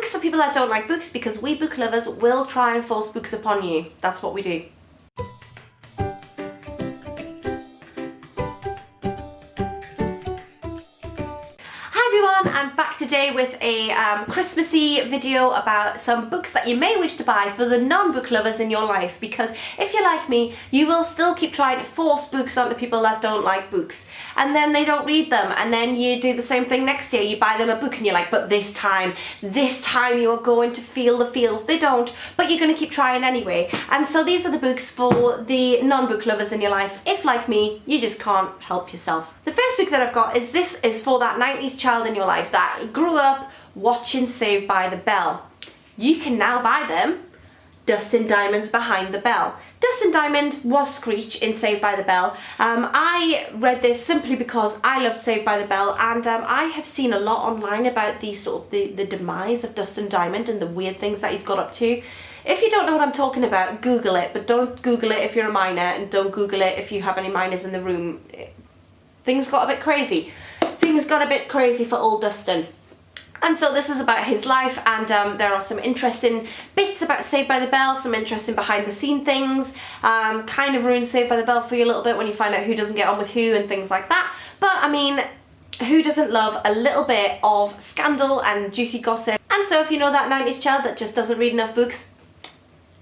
books for people that don't like books, because we book lovers will try and force books upon you. That's what we do. I'm back today with a Christmassy video about some books that you may wish to buy for the non-book lovers in your life, because if you're like me, you will still keep trying to force books onto people that don't like books, and then they don't read them, and then you do the same thing next year. You buy them a book and you're like, but this time you are going to feel the feels. They don't, but you're going to keep trying anyway. And so these are the books for the non-book lovers in your life, if like me, you just can't help yourself. The first book that I've got is for that 90s child in your life that grew up watching Saved by the Bell. You can now buy them, Dustin Diamond's Behind the Bell. Dustin Diamond was Screech in Saved by the Bell. I read this simply because I loved Saved by the Bell, and I have seen a lot online about the demise of Dustin Diamond and the weird things that he's got up to. If you don't know what I'm talking about, Google it, but don't Google it if you're a minor, and don't Google it if you have any minors in the room. Things got a bit crazy. Things got a bit crazy for old Dustin. And so this is about his life, and there are some interesting bits about Saved by the Bell, some interesting behind the scene things, kind of ruins Saved by the Bell for you a little bit when you find out who doesn't get on with who and things like that. But I mean, who doesn't love a little bit of scandal and juicy gossip? And so if you know that 90s child that just doesn't read enough books,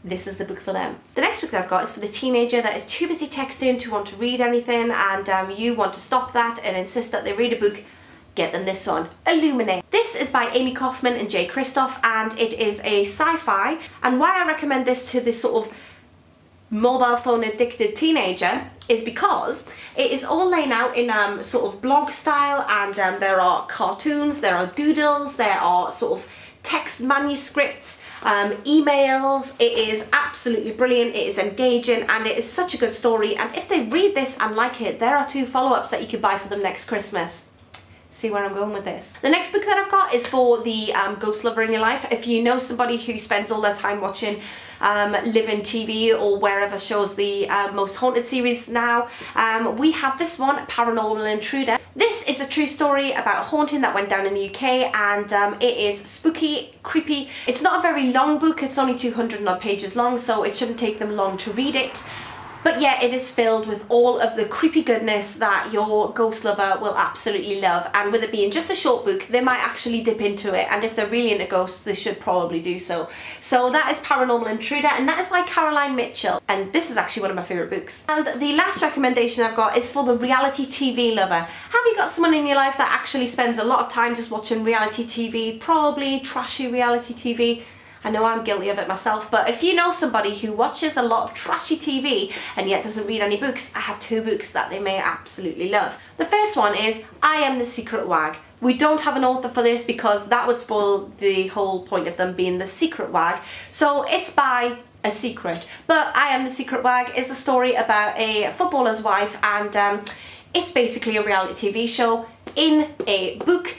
this is the book for them. The next book that I've got is for the teenager that is too busy texting to want to read anything, and you want to stop that and insist that they read a book. Get them this one, Illuminate. This is by Amy Kaufman and Jay Kristoff, and it is a sci-fi. And why I recommend this to this sort of mobile phone addicted teenager is because it is all laid out in sort of blog style, and there are cartoons, there are doodles, there are sort of text manuscripts, emails. It is absolutely brilliant, it is engaging, and it is such a good story. And if they read this and like it, there are 2 follow-ups that you could buy for them next Christmas. See where I'm going with this. The next book that I've got is for the ghost lover in your life. If you know somebody who spends all their time watching Live-In TV or wherever shows the most haunted series now, we have this one, Paranormal Intruder. This is a true story about a haunting that went down in the UK, and it is spooky, creepy. It's not a very long book, it's only 200 and odd pages long, so it shouldn't take them long to read it. But yeah, it is filled with all of the creepy goodness that your ghost lover will absolutely love. And with it being just a short book, they might actually dip into it. And if they're really into ghosts, they should probably do so. So that is Paranormal Intruder, and that is by Caroline Mitchell. And this is actually one of my favourite books. And the last recommendation I've got is for the reality TV lover. Have you got someone in your life that actually spends a lot of time just watching reality TV, probably trashy reality TV? I know I'm guilty of it myself, but if you know somebody who watches a lot of trashy TV and yet doesn't read any books, I have 2 books that they may absolutely love. The first one is I Am the Secret Wag. We don't have an author for this because that would spoil the whole point of them being the secret wag. So it's by a secret. But I Am the Secret Wag is a story about a footballer's wife, and it's basically a reality TV show in a book.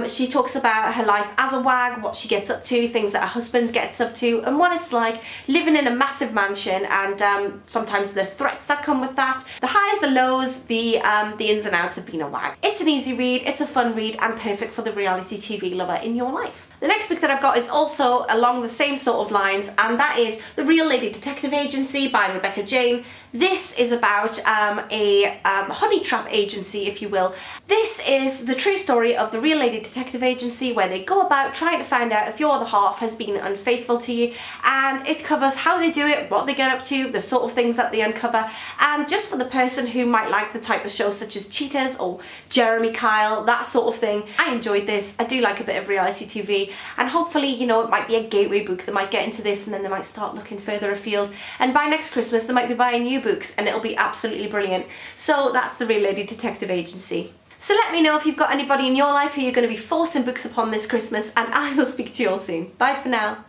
She talks about her life as a wag, what she gets up to, things that her husband gets up to, and what it's like living in a massive mansion, and sometimes the threats that come with that, the highs, the lows, the ins and outs of being a wag. It's an easy read, it's a fun read, and perfect for the reality TV lover in your life. The next book that I've got is also along the same sort of lines, and that is The Real Lady Detective Agency by Rebecca Jane. This is about a honey trap agency, if you will. This is the true story of the Real Lady Detective Agency, where they go about trying to find out if your other half has been unfaithful to you, and it covers how they do it, what they get up to, the sort of things that they uncover, and just for the person who might like the type of show such as Cheaters or Jeremy Kyle, that sort of thing. I enjoyed this. I do like a bit of reality TV, and hopefully, you know, it might be a gateway book. They might get into this and then they might start looking further afield, and by next Christmas they might be buying new books and it'll be absolutely brilliant. So that's the Real Lady Detective Agency. So let me know if you've got anybody in your life who you're going to be forcing books upon this Christmas, and I will speak to you all soon. Bye for now.